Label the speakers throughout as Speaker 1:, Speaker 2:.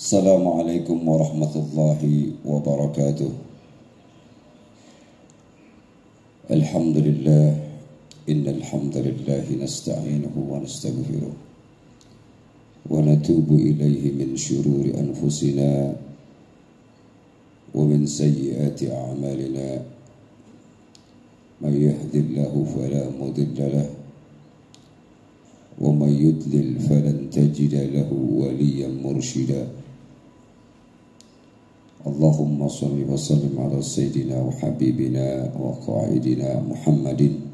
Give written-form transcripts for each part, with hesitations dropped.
Speaker 1: Assalamualaikum warahmatullahi wabarakatuh. Alhamdulillah, innal hamdalillah nasta'inuhu wa nastaghfiruh wa natubu ilayhi min shururi anfusina wa min sayyiati a'malina. Man yahdihillahu fala mudilla lahu wa man yudlil falan tajida lahu waliyan mursyida. Allahumma salli wa sallim ala sayyidina wa habibina wa qa'idina Muhammadin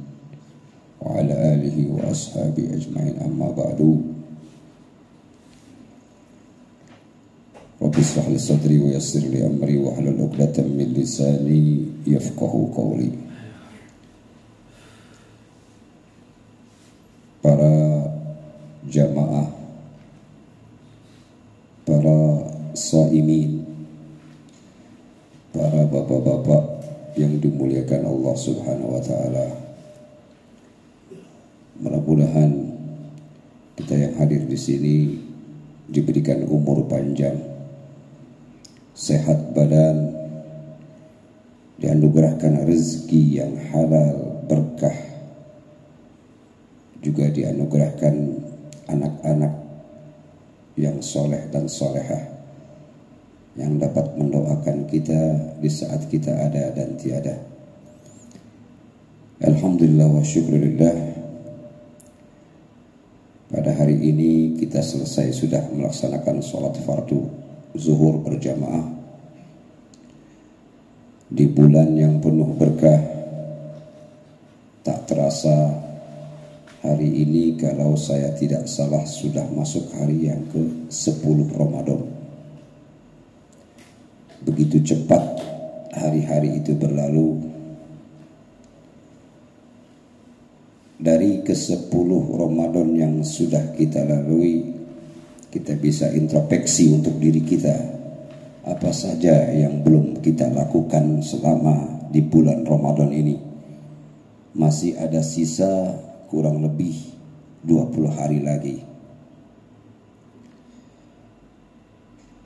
Speaker 1: wa ala alihi wa ashabi ajma'in, amma ba'du. Rabbi ishrah li sadri wa yassir li amri wa hlul 'uqdatam min lisani yafqahu qawli. Para jamaah, para shaimin, para bapak-bapak yang dimuliakan Allah Subhanahu wa taala. Mudah-mudahan kita yang hadir di sini diberikan umur panjang, sehat badan, dianugerahkan rezeki yang halal berkah, juga dianugerahkan anak-anak yang soleh dan solehah yang dapat mendoakan kita di saat kita ada dan tiada. Alhamdulillah wa syukurillah, pada hari ini kita selesai sudah melaksanakan sholat fardu zuhur berjamaah di bulan yang penuh berkah. Tak terasa hari ini, kalau saya tidak salah, sudah masuk hari yang ke-10 Ramadan. Begitu cepat hari-hari itu berlalu. Dari ke-10 Ramadan yang sudah kita lalui, kita bisa introspeksi untuk diri kita. Apa saja yang belum kita lakukan selama di bulan Ramadan ini. Masih ada sisa kurang lebih 20 hari lagi.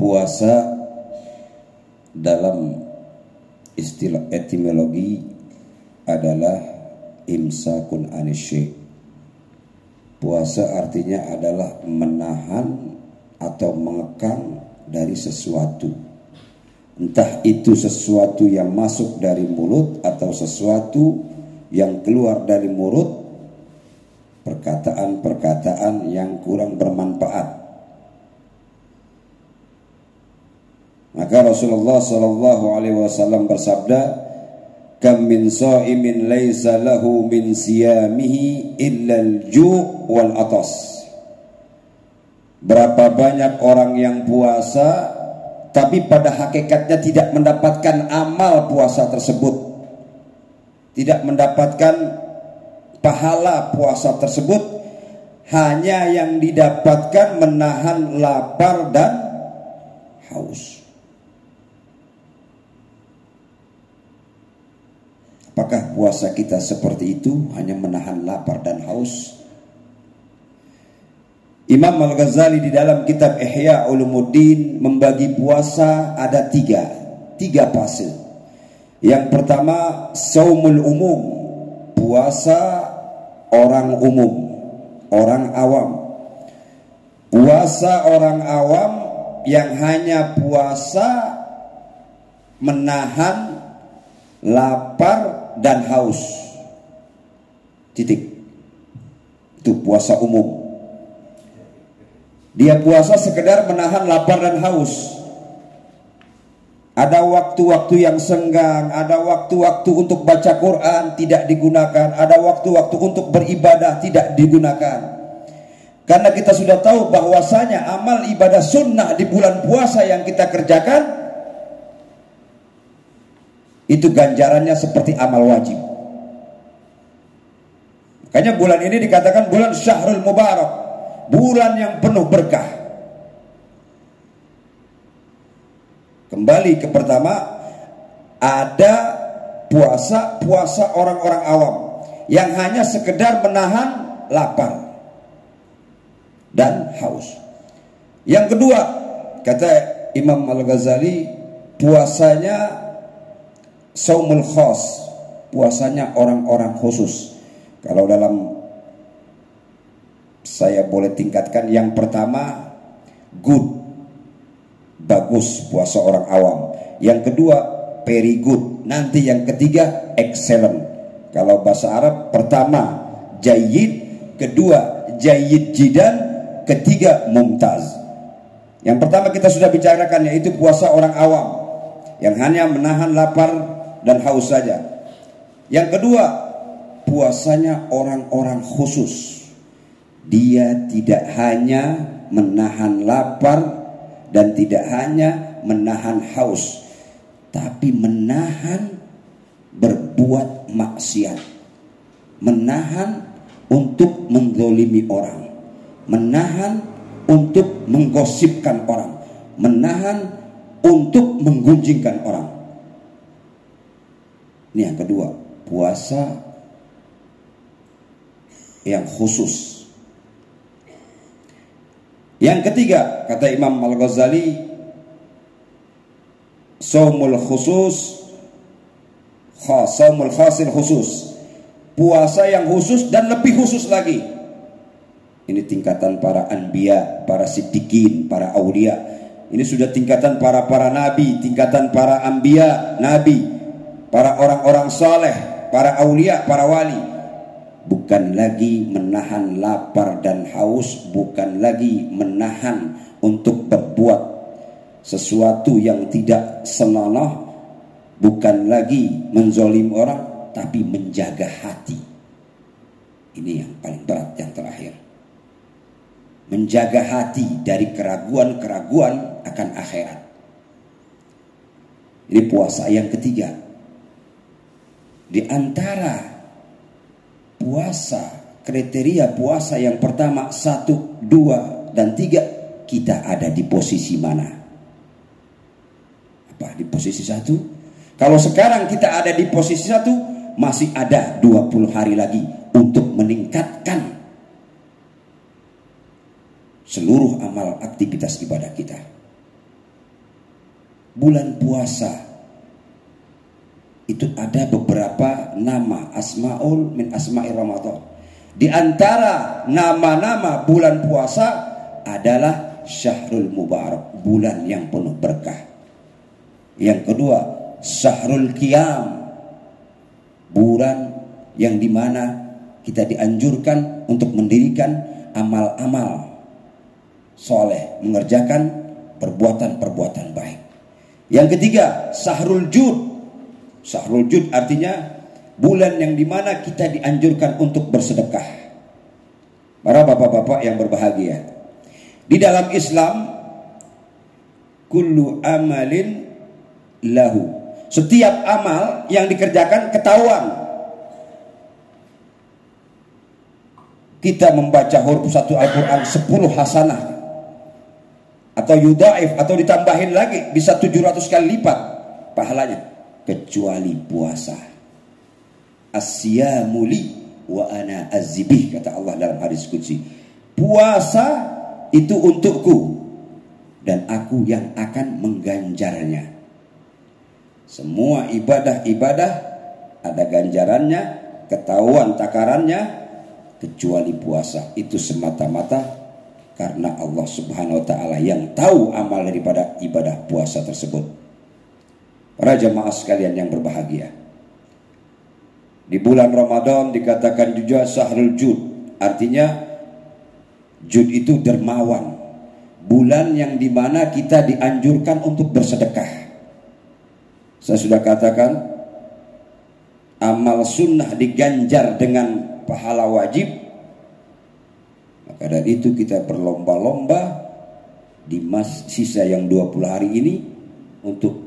Speaker 1: Puasa dalam istilah etimologi adalah imsakun anisyai. Puasa artinya adalah menahan atau mengekang dari sesuatu. Entah itu sesuatu yang masuk dari mulut atau sesuatu yang keluar dari mulut, perkataan-perkataan yang kurang bermanfaat. Maka Rasulullah sallallahu alaihi wasallam bersabda, "Kam min shaimin laisa lahu min siyamihi illa al-ju' wal atas." Berapa banyak orang yang puasa tapi pada hakikatnya tidak mendapatkan amal puasa tersebut, tidak mendapatkan pahala puasa tersebut, hanya yang didapatkan menahan lapar dan haus. Apakah puasa kita seperti itu, hanya menahan lapar dan haus? Imam Al-Ghazali di dalam kitab Ihya Ulumuddin membagi puasa ada tiga fase. Yang pertama, saumul umum, puasa orang umum, orang awam. Puasa orang awam yang hanya puasa menahan lapar dan haus, titik. Itu puasa umum. Dia puasa sekedar menahan lapar dan haus. Ada waktu-waktu yang senggang, ada waktu-waktu untuk baca Quran tidak digunakan, ada waktu-waktu untuk beribadah tidak digunakan. Karena kita sudah tahu bahwasanya amal ibadah sunnah di bulan puasa yang kita kerjakan itu ganjarannya seperti amal wajib. Makanya bulan ini dikatakan bulan Syahrul Mubarak, bulan yang penuh berkah. Kembali ke pertama, ada puasa orang-orang awam yang hanya sekedar menahan lapar dan haus. Yang kedua, kata Imam Al-Ghazali, puasanya saumul khas, puasanya orang-orang khusus. Kalau dalam saya boleh tingkatkan, yang pertama good, bagus puasa orang awam. Yang kedua very good. Nanti yang ketiga excellent. Kalau bahasa Arab, pertama jayyid, kedua jayyid jidan, ketiga mumtaz. Yang pertama kita sudah bicarakan, yaitu puasa orang awam yang hanya menahan lapar dan haus saja. Yang kedua, puasanya orang-orang khusus. Dia tidak hanya menahan lapar dan tidak hanya menahan haus, tapi menahan berbuat maksiat, menahan untuk menzalimi orang, menahan untuk menggosipkan orang, menahan untuk menggunjingkan orang. Ini yang kedua, puasa yang khusus. Yang ketiga, kata Imam Al-Ghazali, saumul khusus khas, saumul khasil khusus, puasa yang khusus dan lebih khusus lagi. Ini tingkatan para anbiya, para siddiqin, para aulia. Ini sudah tingkatan para nabi, tingkatan para anbiya, nabi, para orang-orang saleh, para aulia, para wali. Bukan lagi menahan lapar dan haus, bukan lagi menahan untuk berbuat sesuatu yang tidak senonoh, bukan lagi menzolim orang, tapi menjaga hati. Ini yang paling berat, yang terakhir. Menjaga hati dari keraguan-keraguan akan akhirat. Ini puasa yang ketiga. Di antara puasa, kriteria puasa yang pertama, 1, 2, dan 3, kita ada di posisi mana? Apa di posisi 1? Kalau sekarang kita ada di posisi 1, masih ada 20 hari lagi untuk meningkatkan seluruh amal aktivitas ibadah kita. Bulan puasa itu ada beberapa nama, asmaul min asma'ir Ramadan. Di antara nama-nama bulan puasa adalah Syahrul Mubarak, bulan yang penuh berkah. Yang kedua, Syahrul Qiyam, bulan yang dimana kita dianjurkan untuk mendirikan amal-amal soleh, mengerjakan perbuatan-perbuatan baik. Yang ketiga, Syahrul Jud. Syahrul Jud artinya bulan yang dimana kita dianjurkan untuk bersedekah. Para bapak-bapak yang berbahagia, di dalam Islam, kullu amalin lahu, setiap amal yang dikerjakan ketahuan. Kita membaca huruf 1 Al-Quran 10 hasanah, atau yudaif, atau ditambahin lagi bisa 700 kali lipat pahalanya, kecuali puasa. As-siyamu li wa ana az-zibih, kata Allah dalam hadis qudsi. Puasa itu untukku dan aku yang akan mengganjarnya. Semua ibadah-ibadah ada ganjarannya, ketahuan takarannya, kecuali puasa. Itu semata-mata karena Allah Subhanahu wa ta'ala yang tahu amal daripada ibadah puasa tersebut. Para jamaah sekalian yang berbahagia, di bulan Ramadan dikatakan juga Syahrul Jud, artinya Jud itu dermawan, bulan yang dimana kita dianjurkan untuk bersedekah. Saya sudah katakan, amal sunnah diganjar dengan pahala wajib. Maka dari itu kita berlomba-lomba di sisa yang 20 hari ini untuk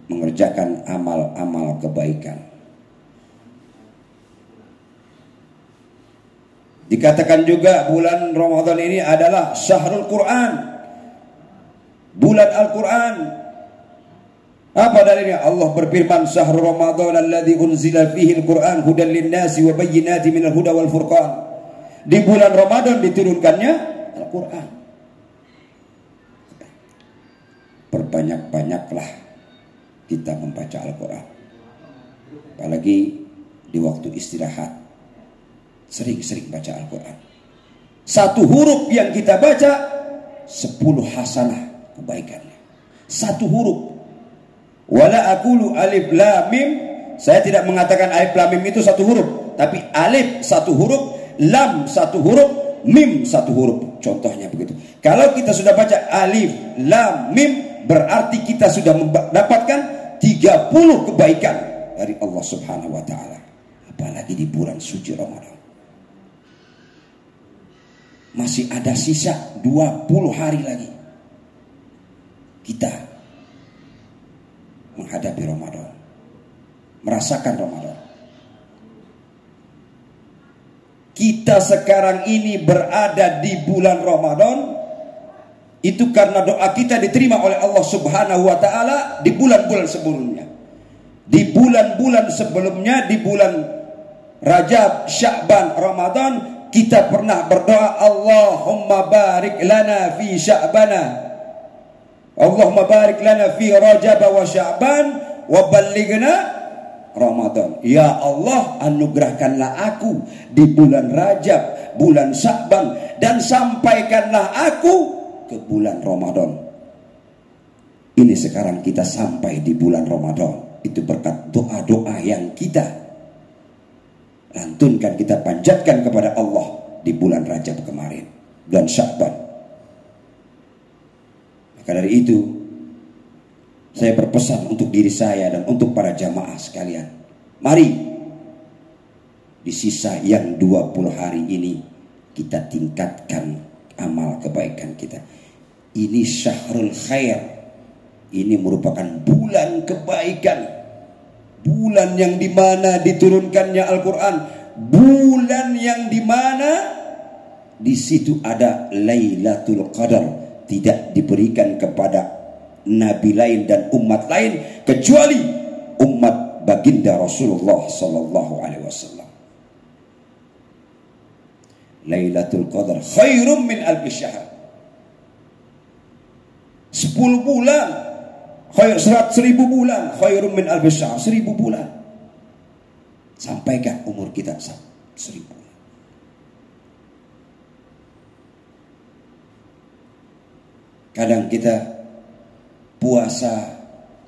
Speaker 1: mengerjakan amal-amal kebaikan. Dikatakan juga bulan Ramadan ini adalah Syahrul Quran, bulan Al-Quran. Apa dalilnya? Allah berfirman, Syahrul Ramadan alladzi unzila fihi al-Quran hudan lin-nasi wa bayyinatin minal huda wal furqan. Di bulan Ramadan diturunkannya Al-Quran. perbanyak-banyaklah kita membaca Al-Quran. Apalagi di waktu istirahat, sering-sering baca Al-Quran. Satu huruf yang kita baca, 10 hasanah kebaikannya. Satu huruf. Wala aqulu alif lam mim. Saya tidak mengatakan alif lam mim itu satu huruf, tapi alif satu huruf, lam satu huruf, mim satu huruf. Contohnya begitu. Kalau kita sudah baca alif lam mim, berarti kita sudah mendapatkan 30 kebaikan dari Allah Subhanahu wa taala. Apalagi di bulan suci Ramadan. Masih ada sisa 20 hari lagi kita menghadapi Ramadan, merasakan Ramadan. Kita sekarang ini berada di bulan Ramadan itu karena doa kita diterima oleh Allah Subhanahu wa taala di bulan-bulan sebelumnya. Di bulan-bulan sebelumnya, di bulan Rajab, Sya'ban, Ramadan, kita pernah berdoa, Allahumma barik lana fi Sya'bana, Allahumma barik lana fi Rajab wa Sya'ban wa ballighna Ramadan. Ya Allah, anugerahkanlah aku di bulan Rajab, bulan Sya'ban, dan sampaikanlah aku ke bulan Ramadan. Ini sekarang kita sampai di bulan Ramadan. Itu berkat doa-doa yang kita lantunkan, kita panjatkan kepada Allah di bulan Rajab kemarin, bulan Sya'ban. Maka dari itu, saya berpesan untuk diri saya dan untuk para jamaah sekalian. Mari di sisa yang 20 hari ini kita tingkatkan amal kebaikan kita. Ini syahrul khair. Ini merupakan bulan kebaikan. Bulan yang dimana diturunkannya Al-Quran. Bulan yang dimana di situ ada Lailatul Qadar. Tidak diberikan kepada nabi lain dan umat lain kecuali umat baginda Rasulullah sallallahu alaihi wasallam. Lailatul Qadar khairum min alfi syahr. 10 bulan khair, 100.000 bulan khairum min alfi syahr. 1000 bulan. Sampaikan umur kita 1000. Kadang kita puasa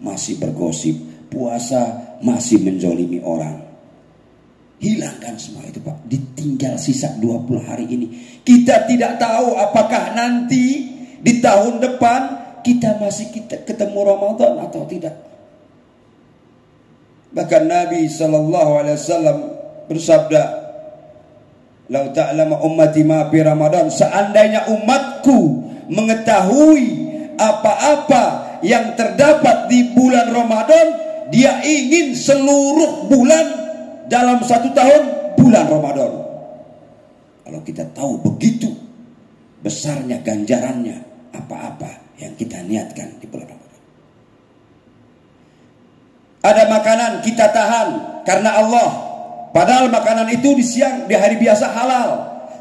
Speaker 1: masih bergosip, puasa masih menzolimi orang. Hilangkan semua itu Pak. Ditinggal sisa 20 hari ini. Kita tidak tahu apakah nanti di tahun depan kita masih ketemu Ramadan atau tidak. Bahkan Nabi SAW bersabda, "Lau ta'lama ummati ma fi Ramadan." Seandainya umatku mengetahui apa-apa yang terdapat di bulan Ramadan, dia ingin seluruh bulan dalam 1 tahun bulan Ramadan. Kalau kita tahu begitu besarnya ganjarannya apa-apa yang kita niatkan di bulan Ramadan. Ada makanan kita tahan karena Allah, padahal makanan itu di hari biasa halal,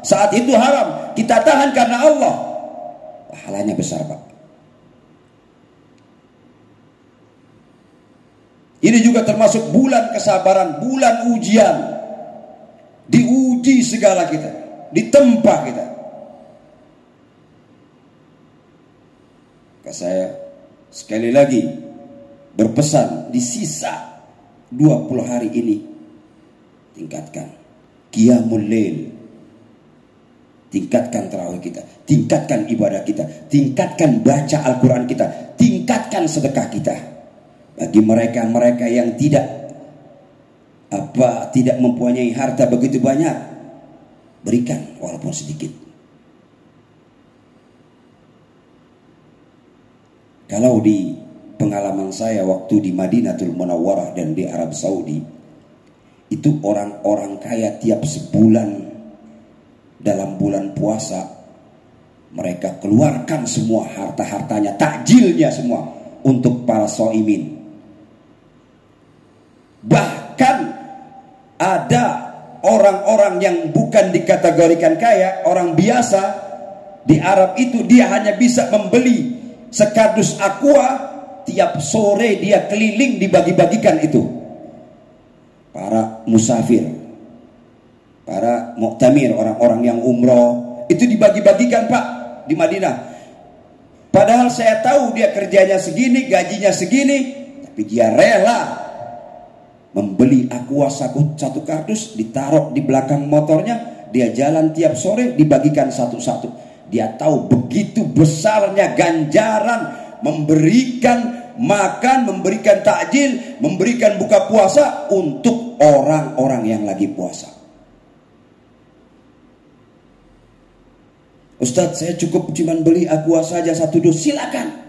Speaker 1: saat itu haram, kita tahan karena Allah. Pahalanya besar Pak. Ini juga termasuk bulan kesabaran, bulan ujian. Diuji segala kita, ditempa kita. Maka saya sekali lagi berpesan, di sisa 20 hari ini tingkatkan qiyamul lail, tingkatkan tarawih kita, tingkatkan ibadah kita, tingkatkan baca Al-Quran kita, tingkatkan sedekah kita. Bagi mereka-mereka yang tidak mempunyai harta begitu banyak, berikan walaupun sedikit. Kalau di pengalaman saya waktu di Madinatul Munawwarah dan di Arab Saudi, itu orang-orang kaya tiap sebulan dalam bulan puasa mereka keluarkan semua harta-hartanya, takjilnya semua untuk para shaimin. Bahkan ada orang-orang yang bukan dikategorikan kaya, orang biasa di Arab itu, dia hanya bisa membeli sekardus aqua, tiap sore dia keliling dibagi-bagikan itu. Para musafir, para muktamir, orang-orang yang umroh, itu dibagi-bagikan Pak di Madinah. Padahal saya tahu dia kerjanya segini, gajinya segini, tapi dia rela membeli aqua satu kardus, ditaruh di belakang motornya, dia jalan tiap sore, dibagikan satu-satu. Dia tahu begitu besarnya ganjaran memberikan makan, memberikan takjil, memberikan buka puasa untuk orang-orang yang lagi puasa. Ustadz, saya cukup cuman beli aqua saja 1 dus. Silakan.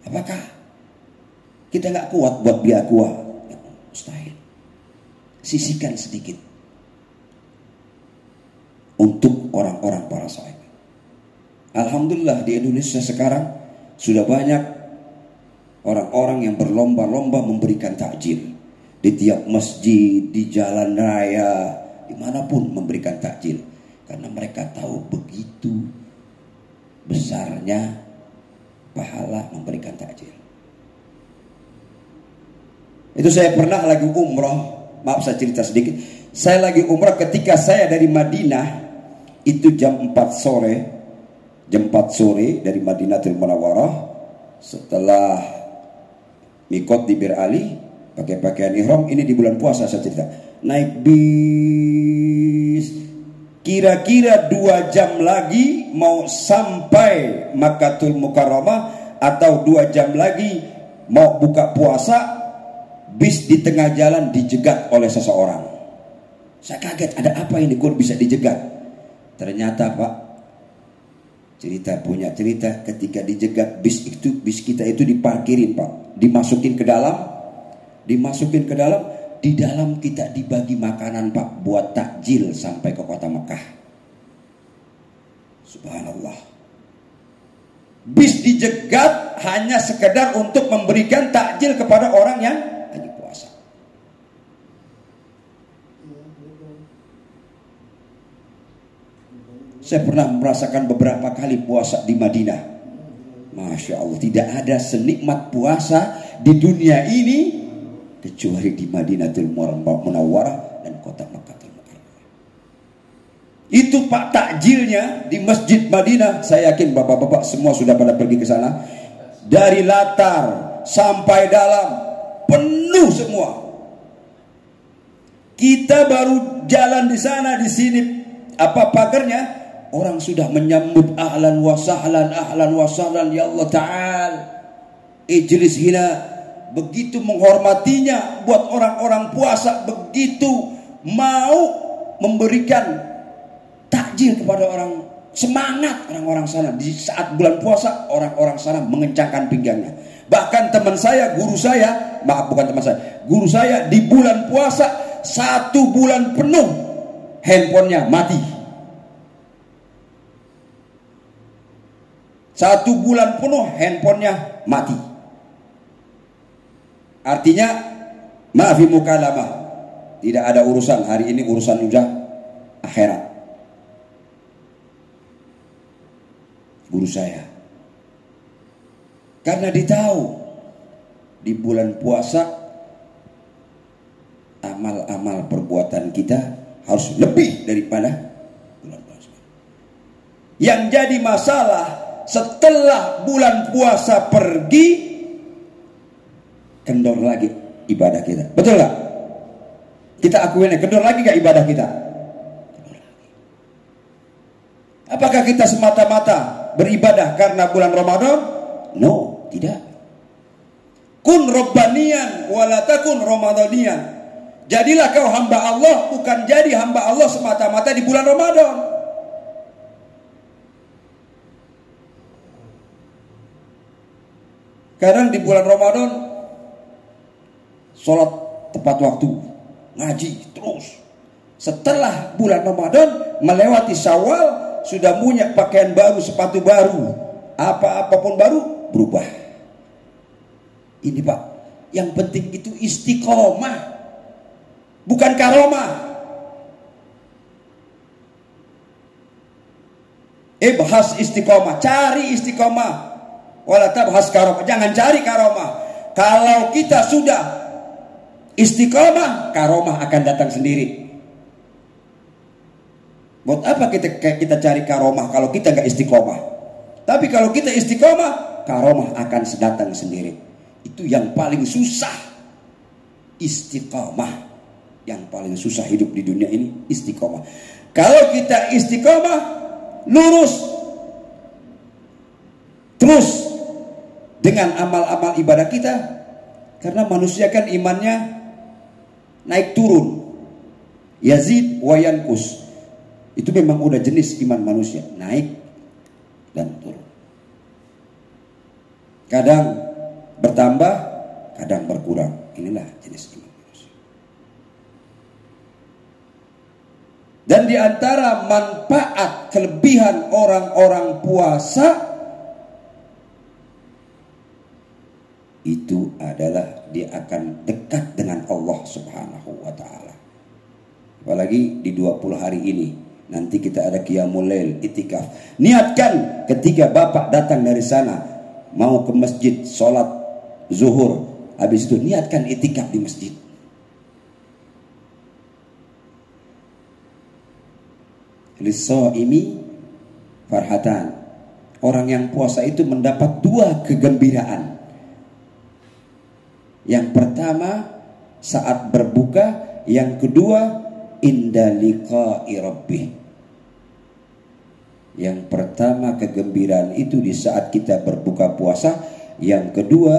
Speaker 1: Apakah kita nggak kuat buat beli aqua? Mustahil. Sisihkan sedikit untuk orang-orang para sahabat. Alhamdulillah di Indonesia sekarang sudah banyak orang-orang yang berlomba-lomba memberikan takjil. Di tiap masjid, di jalan raya, dimanapun memberikan takjil. Karena mereka tahu begitu besarnya pahala memberikan takjil. Itu saya pernah lagi umroh, maaf saya cerita sedikit. Saya lagi umroh ketika saya dari Madinah, itu jam 4 sore. Jam 4 sore dari Madinatul Munawwarah, setelah mikot di Bir Ali, pakai pakaian ihram, ini di bulan puasa saya cerita. Naik bis, kira-kira 2 jam lagi mau sampai Makkatul Mukarramah, atau 2 jam lagi mau buka puasa. Bis di tengah jalan dijegat oleh seseorang. Saya kaget, ada apa ini kok bisa dijegat? Ternyata Pak, cerita ketika dijegat bis kita itu diparkirin Pak, dimasukin ke dalam, di dalam kita dibagi makanan Pak, buat takjil sampai ke kota Mekah. Subhanallah. Bis dijegat hanya sekedar untuk memberikan takjil kepada orang yang lagi puasa. Saya pernah merasakan beberapa kali puasa di Madinah. Masya Allah, tidak ada senikmat puasa di dunia ini kecuali di Madinatul Munawwarah dan kota Makkatul Mukarramah. Itu Pak takjilnya di Masjid Madinah. Saya yakin bapak-bapak semua sudah pada pergi ke sana. Dari latar sampai dalam penuh semua. Kita baru jalan di sana, di sini pagarnya, orang sudah menyambut ahlan wa sahlan ya Allah Ta'ala ijlis hina. Begitu menghormatinya buat orang-orang puasa, begitu mau memberikan takjil kepada orang, semangat orang-orang sana. Di saat bulan puasa, orang-orang sana mengencangkan pinggangnya. Bahkan teman saya, guru saya di bulan puasa 1 bulan penuh handphonenya mati. 1 bulan penuh handphonenya mati. Artinya maafi mukalamah, tidak ada urusan hari ini, urusan udah akhirat. Guru saya, karena ditahu di bulan puasa amal-amal perbuatan kita harus lebih daripada bulan puasa. Yang jadi masalah, setelah bulan puasa pergi, kendor lagi ibadah kita. Betul gak? Kita akuin, kendor lagi gak ibadah kita? Apakah kita semata-mata beribadah karena bulan Ramadan? No, tidak. Kun Rabbaniyan walatakun Ramadaniyan. Jadilah kau hamba Allah, bukan jadi hamba Allah semata-mata di bulan Ramadan. Kadang di bulan Ramadan sholat tepat waktu, ngaji terus. Setelah bulan Ramadan melewati Syawal, sudah punya pakaian baru, sepatu baru, apapun baru berubah. Ini Pak, yang penting itu istiqomah, bukan karomah. Ibhas istiqomah, cari istiqomah. Wala tabhas karomah, jangan cari karomah. Kalau kita sudah istiqomah, karomah akan datang sendiri. Buat apa kita cari karomah kalau kita gak istiqomah? Tapi kalau kita istiqomah, karomah akan datang sendiri. Itu yang paling susah. Istiqomah. Yang paling susah hidup di dunia ini, istiqomah. Kalau kita istiqomah, lurus terus dengan amal-amal ibadah kita. Karena manusia kan imannya naik turun. Yazid wa yankus. Itu memang udah jenis iman manusia, naik dan turun. Kadang bertambah, kadang berkurang. Inilah jenis iman manusia. Dan di antara manfaat kelebihan orang-orang puasa itu adalah dia akan dekat dengan Allah Subhanahu wa taala. Apalagi di 20 hari ini. Nanti kita ada qiyamul lail, itikaf. Niatkan ketika Bapak datang dari sana, mau ke masjid, sholat zuhur, habis itu niatkan itikaf di masjid. Lis-shaimi farhatan. Orang yang puasa itu mendapat 2 kegembiraan. Yang pertama saat berbuka, yang kedua inda liqa'i rabbih. Yang pertama kegembiraan itu di saat kita berbuka puasa, yang kedua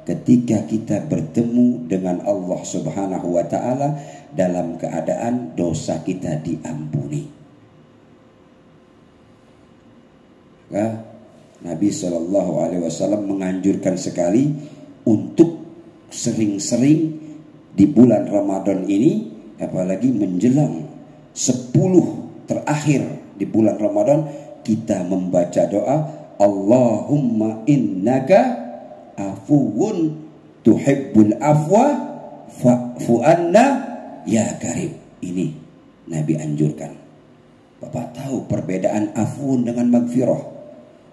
Speaker 1: ketika kita bertemu dengan Allah Subhanahu wa taala dalam keadaan dosa kita diampuni. Ya, Nabi SAW menganjurkan sekali untuk sering-sering di bulan Ramadan ini, apalagi menjelang 10 terakhir di bulan Ramadan, kita membaca doa Allahumma innaka afuwun tuhibbul afwa fa'fu anna ya karim. Ini Nabi anjurkan. Bapak tahu perbedaan afuun dengan magfirah.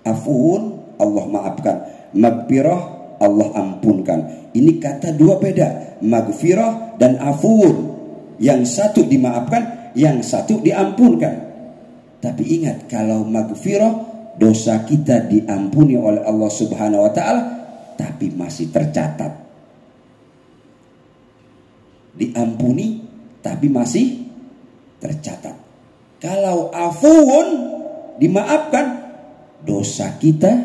Speaker 1: Afuun Allah maafkan, magfirah Allah ampunkan. Ini kata 2 beda, magfirah dan afuun. Yang satu dimaafkan, yang satu diampunkan. Tapi ingat, kalau magfirah, dosa kita diampuni oleh Allah Subhanahu wa taala, tapi masih tercatat. Diampuni tapi masih tercatat. Kalau afuun, dimaafkan, dosa kita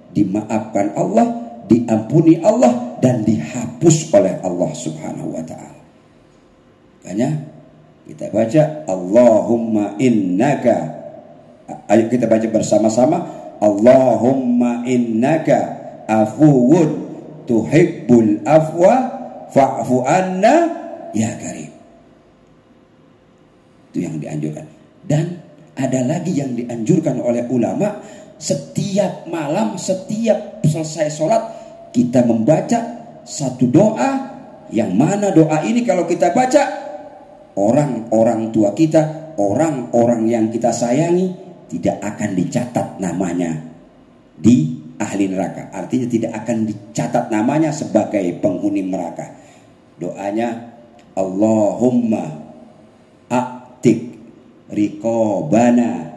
Speaker 1: dimaafkan Allah, diampuni Allah, dan dihapus oleh Allah Subhanahu wa taala. Makanya kita baca Allahumma innaka, ayo kita baca bersama-sama, Allahumma innaka afuwun tuhibbul afwa fa'fu anna ya karim. Itu yang dianjurkan. Dan ada lagi yang dianjurkan oleh ulama, setiap malam, setiap selesai sholat, kita membaca satu doa, yang mana doa ini kalau kita baca, orang-orang tua kita, orang-orang yang kita sayangi tidak akan dicatat namanya di ahli neraka. Artinya tidak akan dicatat namanya sebagai penghuni neraka. Doanya Allahumma a'tik riqabana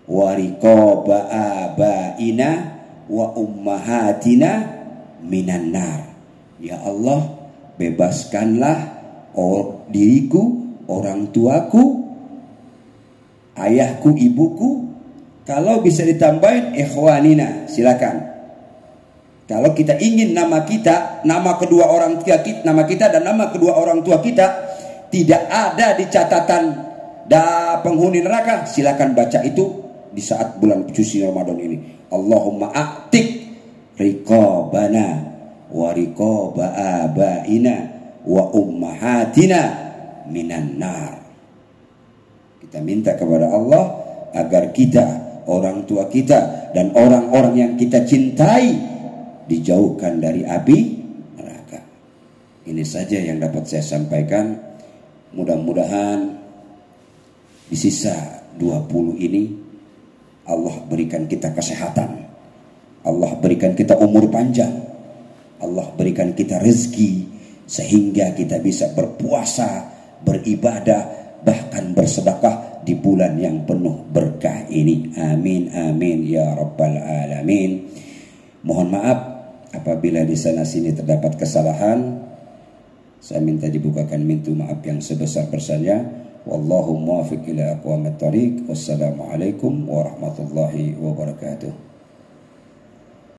Speaker 1: wa riqaba abaina wa ummahatina minan nar. Ya Allah, bebaskanlah diriku, orang tuaku, ayahku, ibuku. Kalau bisa ditambahin ikhwanina, silakan. Kalau kita ingin nama kita, nama kedua orang tua kita, nama kita dan nama kedua orang tua kita tidak ada di catatan penghuni neraka, silakan baca itu di saat bulan suci Ramadan ini. Allahumma a'tik riqabana wa riqaba abaina wa ummahatina minan nar. Kita minta kepada Allah agar kita, orang tua kita, dan orang-orang yang kita cintai dijauhkan dari api neraka. Ini saja yang dapat saya sampaikan. Mudah-mudahan di sisa 20 ini Allah berikan kita kesehatan, Allah berikan kita umur panjang, Allah berikan kita rezeki sehingga kita bisa berpuasa, beribadah, bahkan bersedekah di bulan yang penuh berkah ini. Amin amin ya rabbal alamin. Mohon maaf apabila di sana sini terdapat kesalahan. Saya minta dibukakan pintu maaf yang sebesar-besarnya. Wallahu muwaffiq ila aqwamit thoriq. Wassalamualaikum warahmatullahi wabarakatuh.